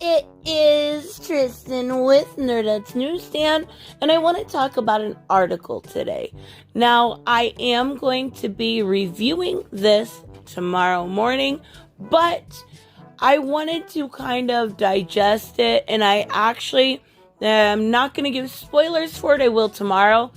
It is Tristan with Nerdette's NewsStand, and I want to talk about an article today. Now, I am going to be reviewing this tomorrow morning, but I wanted to kind of digest it, and I actually am not going to give spoilers for it. I will tomorrow,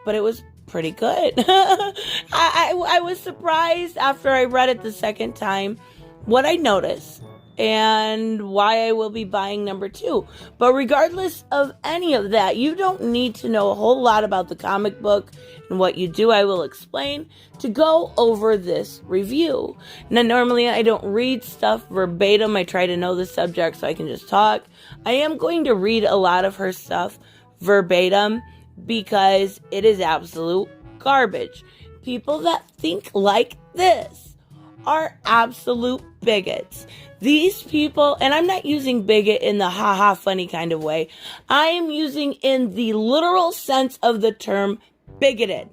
but it was pretty good. I was surprised after I read it the second time what I noticed and why I will be buying number 2. But regardless of any of that, you don't need to know a whole lot about the comic book and what you do. I will explain to go over this review. Now, normally I don't read stuff verbatim. I try to know the subject so I can just talk. I am going to read a lot of her stuff verbatim because it is absolute garbage. People that think like this are absolute bigots. These people, and I'm not using bigot in the haha funny kind of way. I am using in the literal sense of the term bigoted.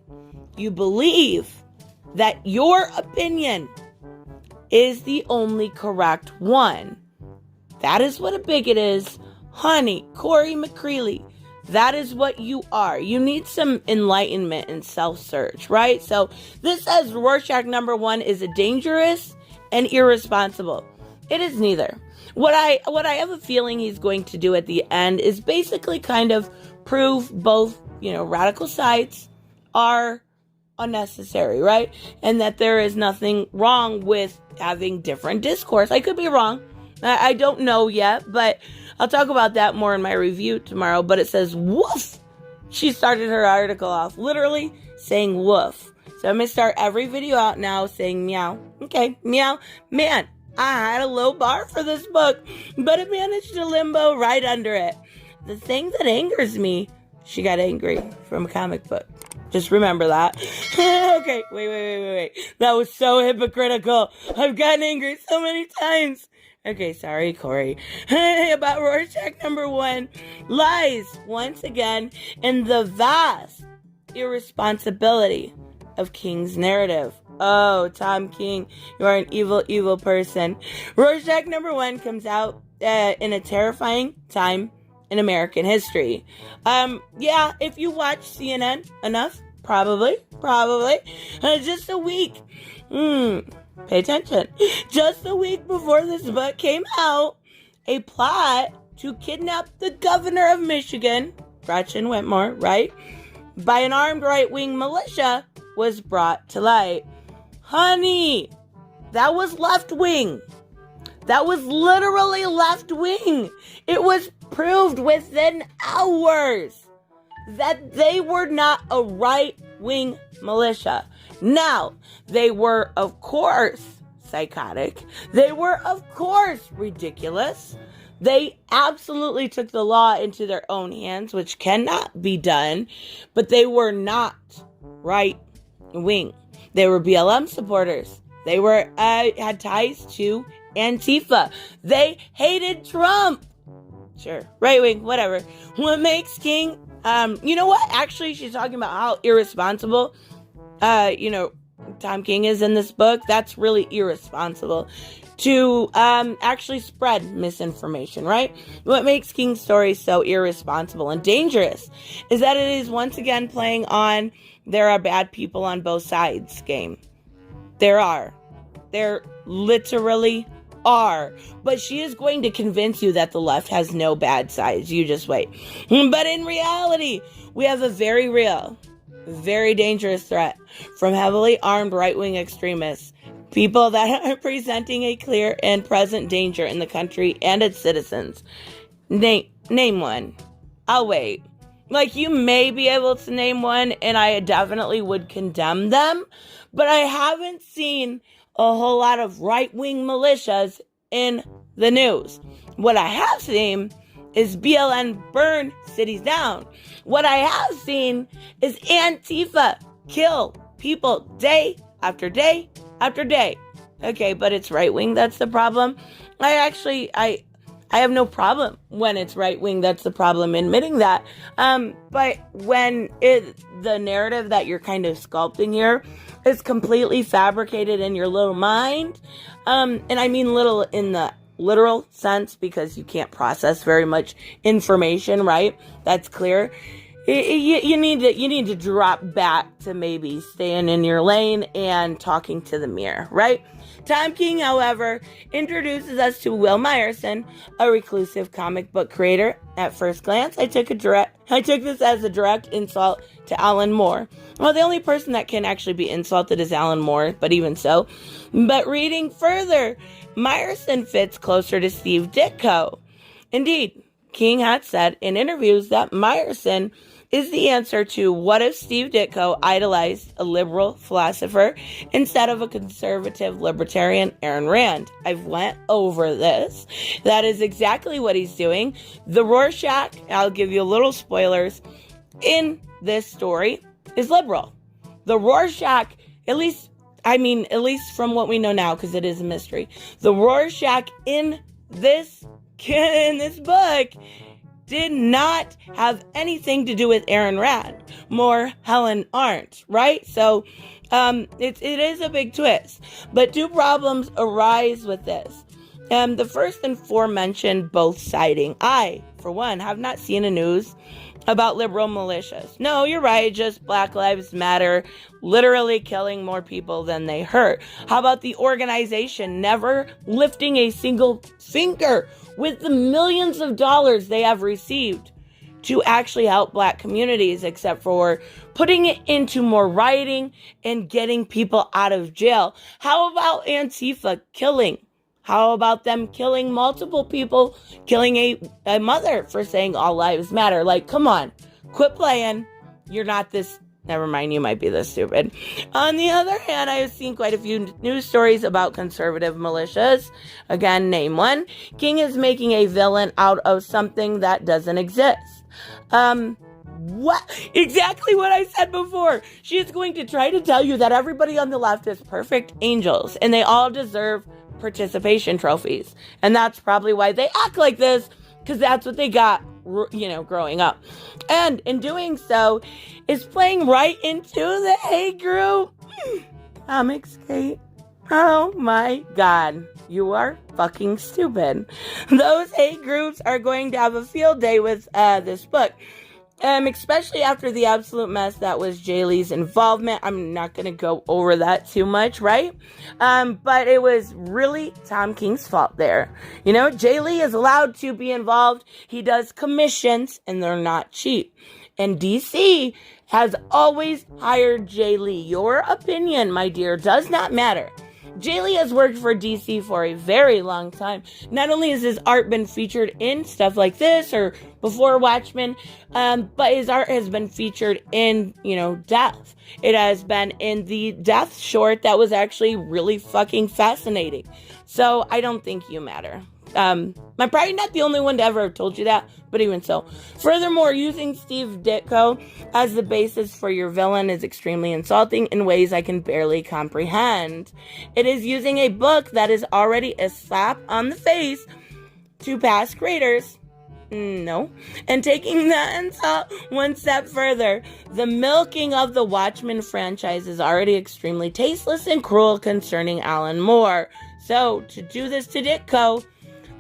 You believe that your opinion is the only correct one. That is what a bigot is. Honey, Corey McCreely, that is what you are. You need some enlightenment and self-search, right? So this says Rorschach number 1 is a dangerous and irresponsible. It is neither. What I have a feeling he's going to do at the end is basically kind of prove both, radical sides are unnecessary, right? And that there is nothing wrong with having different discourse. I could be wrong. I don't know yet, but I'll talk about that more in my review tomorrow. But it says woof. She started her article off literally saying woof. So I'm going to start every video out now saying meow. Okay, meow. Man, I had a low bar for this book, but it managed to limbo right under it. The thing that angers me, she got angry from a comic book. Just remember that. Okay, wait. That was so hypocritical. I've gotten angry so many times. Okay, sorry, Corey. About Rorschach number 1 lies once again in the vast irresponsibility of King's narrative. Oh, Tom King, you are an evil, evil person. Rorschach number 1 comes out in a terrifying time in American history. Yeah, if you watch CNN enough, probably, just a week. Pay attention. Just a week before this book came out, a plot to kidnap the governor of Michigan, Gretchen Whitmer, right, by an armed right-wing militia was brought to light. Honey, that was left-wing. That was literally left-wing. It was proved within hours that they were not a right-wing militia. Now, they were, of course, psychotic. They were, of course, ridiculous. They absolutely took the law into their own hands, which cannot be done, but they were not right-wing. They were BLM supporters. They were had ties to Antifa. They hated Trump. Sure, right-wing, whatever. What makes King, you know what? Actually, she's talking about how irresponsible Tom King is in this book. That's really irresponsible to actually spread misinformation, right? What makes King's story so irresponsible and dangerous is that it is once again playing on there are bad people on both sides game. There literally are. But she is going to convince you that the left has no bad sides. You just wait. But in reality, we have a very real, very dangerous threat from heavily armed right-wing extremists. People that are presenting a clear and present danger in the country and its citizens. Name one. I'll wait. You may be able to name one, and I definitely would condemn them, but I haven't seen a whole lot of right-wing militias in the news. What I have seen is BLN burn cities down. What I have seen is Antifa kill people day after day after day. Okay, but it's right-wing that's the problem. I have no problem when it's right-wing that's the problem admitting that. But when the narrative that you're kind of sculpting here is completely fabricated in your little mind, and I mean little in the literal sense because you can't process very much information, right? That's clear. You need to drop back to maybe staying in your lane and talking to the mirror, right? Tom King, however, introduces us to Will Myerson, a reclusive comic book creator. At first glance, I took this as a direct insult to Alan Moore. Well, the only person that can actually be insulted is Alan Moore, but even so. But reading further, Myerson fits closer to Steve Ditko. Indeed, King had said in interviews that Myerson is the answer to what if Steve Ditko idolized a liberal philosopher instead of a conservative libertarian Ayn Rand. I've went over this. That is exactly what he's doing. The Rorschach, I'll give you a little spoilers, in this story is liberal. The Rorschach, at least from what we know now, because it is a mystery, the Rorschach in this book did not have anything to do with Ayn Rand, more Helen Arendt, right? So it is a big twist. But two problems arise with this. The first and aforementioned both siding. I, for one, have not seen a news about liberal militias. No, you're right, just Black Lives Matter, literally killing more people than they hurt. How about the organization never lifting a single finger with the millions of dollars they have received to actually help Black communities, except for putting it into more rioting and getting people out of jail? How about Antifa killing? How about them killing multiple people, killing a mother for saying all lives matter? Like, come on, quit playing. You're not this, never mind, you might be this stupid. On the other hand, I have seen quite a few news stories about conservative militias. Again, name one. King is making a villain out of something that doesn't exist. What? Exactly what I said before. She is going to try to tell you that everybody on the left is perfect angels and they all deserve participation trophies. And that's probably why they act like this, because that's what they got, growing up. And in doing so, is playing right into the hate group. Comics hate. Oh my God. You are fucking stupid. Those hate groups are going to have a field day with this book. Especially after the absolute mess that was Jay Lee's involvement. I'm not going to go over that too much, right? But it was really Tom King's fault there. Jay Lee is allowed to be involved. He does commissions, and they're not cheap. And DC has always hired Jay Lee. Your opinion, my dear, does not matter. Jay Lee has worked for DC for a very long time. Not only has his art been featured in stuff like this or before Watchmen, but his art has been featured in, Death. It has been in the Death short that was actually really fucking fascinating. So I don't think you matter. I'm probably not the only one to ever have told you that, but even so. Furthermore, using Steve Ditko as the basis for your villain is extremely insulting in ways I can barely comprehend. It is using a book that is already a slap on the face to past creators. No. And taking that insult one step further, the milking of the Watchmen franchise is already extremely tasteless and cruel concerning Alan Moore. So, to do this to Ditko,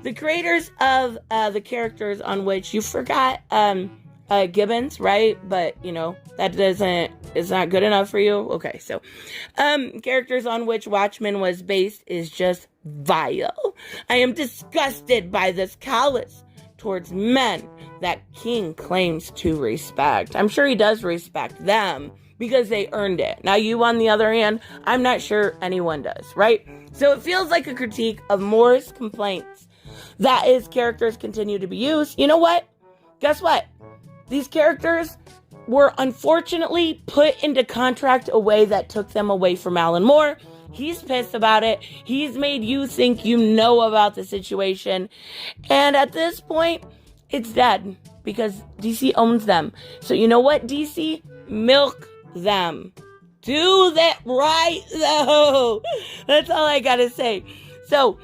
the creators of the characters on which you forgot Gibbons, right? But, that is not good enough for you. Okay, so characters on which Watchmen was based is just vile. I am disgusted by this callous towards men that King claims to respect. I'm sure he does respect them because they earned it. Now, you, on the other hand, I'm not sure anyone does, right? So it feels like a critique of Moore's complaints that his characters continue to be used. You know what? Guess what? These characters were unfortunately put into contract a way that took them away from Alan Moore. He's pissed about it. He's made you think you know about the situation. And at this point, it's dead because DC owns them. So you know what, DC? Milk them. Do that right, though. That's all I gotta say. So,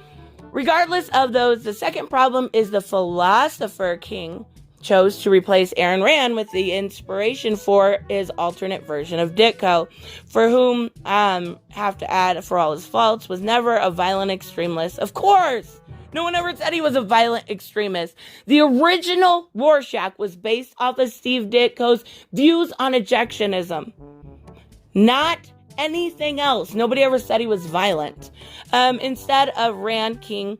regardless of those, the second problem is the philosopher King chose to replace Ayn Rand with the inspiration for his alternate version of Ditko, for whom, have to add, for all his faults, was never a violent extremist. Of course! No one ever said he was a violent extremist. The original Rorschach was based off of Steve Ditko's views on ejectionism. Not anything else. Nobody ever said he was violent. Instead of Rand King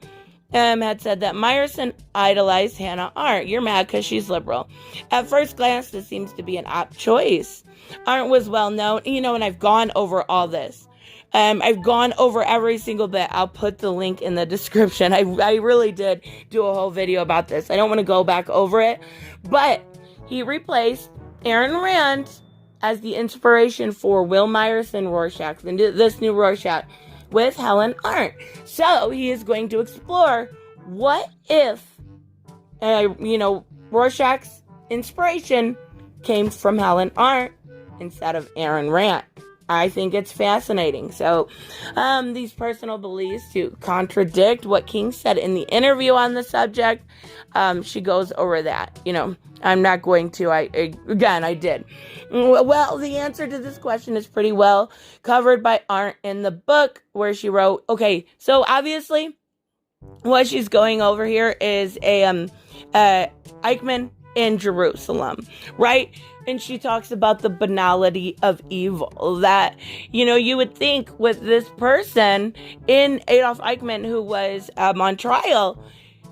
had said that Meyerson idolized Hannah Arendt. You're mad because she's liberal. At first glance, this seems to be an apt choice. Arendt was well known, and I've gone over all this. I've gone over every single bit. I'll put the link in the description. I really did do a whole video about this. I don't want to go back over it, but he replaced Ayn Rand as the inspiration for Will Meyerson Rorschach, this new Rorschach, with Helen Arendt. So he is going to explore what if, Rorschach's inspiration came from Helen Arendt instead of Ayn Rand. I think it's fascinating. So these personal beliefs to contradict what King said in the interview on the subject, she goes over that. I'm not going to. I did. Well, the answer to this question is pretty well covered by Arendt in the book where she wrote, okay, so obviously what she's going over here is a Eichmann in Jerusalem, right? And she talks about the banality of evil, that, you would think with this person in Adolf Eichmann who was on trial,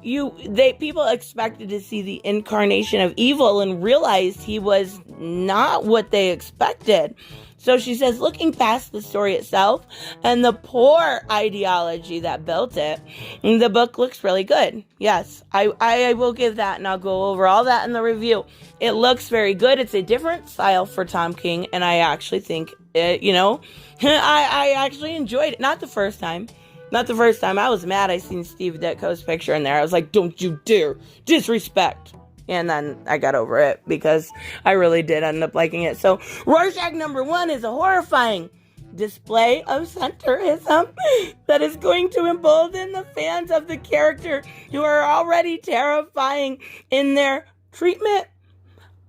people expected to see the incarnation of evil and realized he was not what they expected. So she says, looking past the story itself and the poor ideology that built it, the book looks really good. Yes, I will give that, and I'll go over all that in the review. It looks very good. It's a different style for Tom King, and I actually think it, I actually enjoyed it. Not the first time. I was mad I seen Steve Ditko's picture in there. I was like, don't you dare disrespect. And then I got over it because I really did end up liking it. So Rorschach number 1 is a horrifying display of centerism that is going to embolden the fans of the character who are already terrifying in their treatment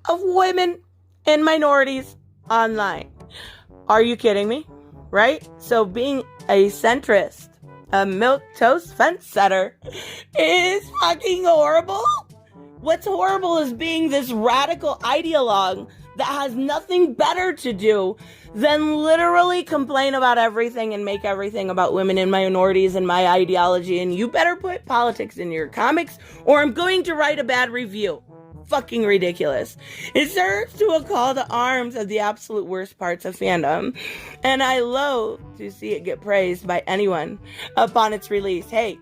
of women and minorities online. Are you kidding me? Right? So being a centrist, a milquetoast fence setter, is fucking horrible. What's horrible is being this radical ideologue that has nothing better to do than literally complain about everything and make everything about women and minorities and my ideology. And you better put politics in your comics or I'm going to write a bad review. Fucking ridiculous. It serves to a call to arms of the absolute worst parts of fandom. And I loathe to see it get praised by anyone upon its release. Hey,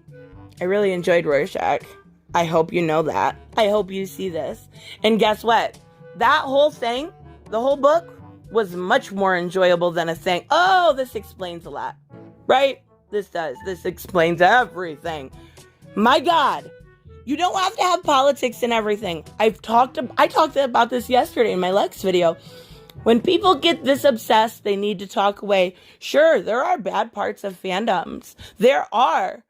I really enjoyed Rorschach. I hope you know that. I hope you see this. And guess what? That whole thing, the whole book, was much more enjoyable than a thing. Oh, this explains a lot. Right? This does. This explains everything. My God. You don't have to have politics in everything. I talked about this yesterday in my Lex video. When people get this obsessed, they need to talk away. Sure, there are bad parts of fandoms. There are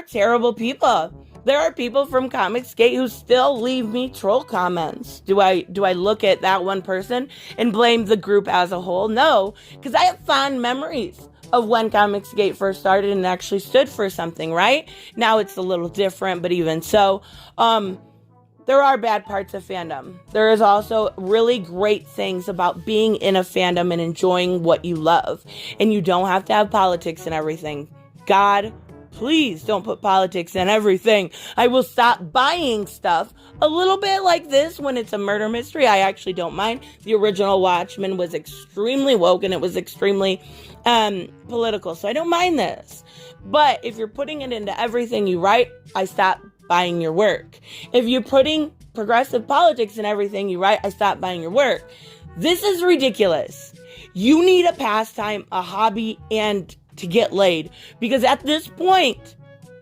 terrible people. There are people from Comicsgate who still leave me troll comments. Do I look at that one person and blame the group as a whole? No, because I have fond memories of when Comicsgate first started and actually stood for something, right? Now it's a little different, but even so, there are bad parts of fandom. There is also really great things about being in a fandom and enjoying what you love. And you don't have to have politics in everything. God, please don't put politics in everything. I will stop buying stuff a little bit like this when it's a murder mystery. I actually don't mind. The original Watchmen was extremely woke and it was extremely political. So I don't mind this. But if you're putting it into everything you write, I stop buying your work. If you're putting progressive politics in everything you write, I stop buying your work. This is ridiculous. You need a pastime, a hobby, and to get laid, because at this point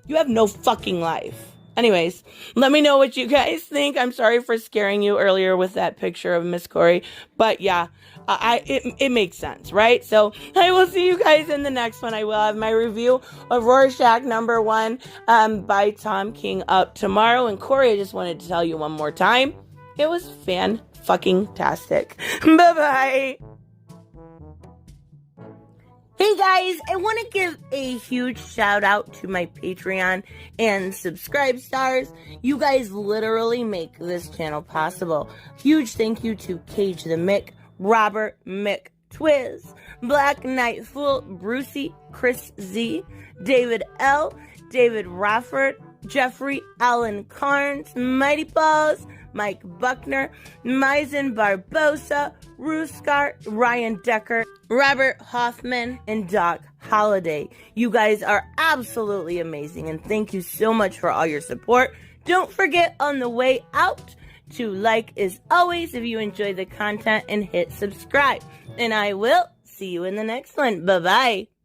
you have no fucking life. Anyways, let me know what you guys think. I'm sorry for scaring you earlier with that picture of Miss Corey, but yeah, it makes sense, right? So I will see you guys in the next one. I will have my review of Rorschach number 1 by Tom King up tomorrow. And Corey, I just wanted to tell you one more time, it was fan-fucking-tastic. Bye-bye. Hey guys, I want to give a huge shout out to my Patreon and subscribe stars. You guys literally make this channel possible. Huge thank you to Cage the Mick, Robert Mick Twiz, Black Knight Fool, Brucey, Chris Z, David L, David Rafford, Jeffrey Allen Carnes, Mighty Balls, Mike Buckner, Maizen Barbosa, Ruskart, Ryan Decker, Robert Hoffman, and Doc Holliday. You guys are absolutely amazing, and thank you so much for all your support. Don't forget on the way out to like as always if you enjoy the content and hit subscribe. And I will see you in the next one. Bye-bye.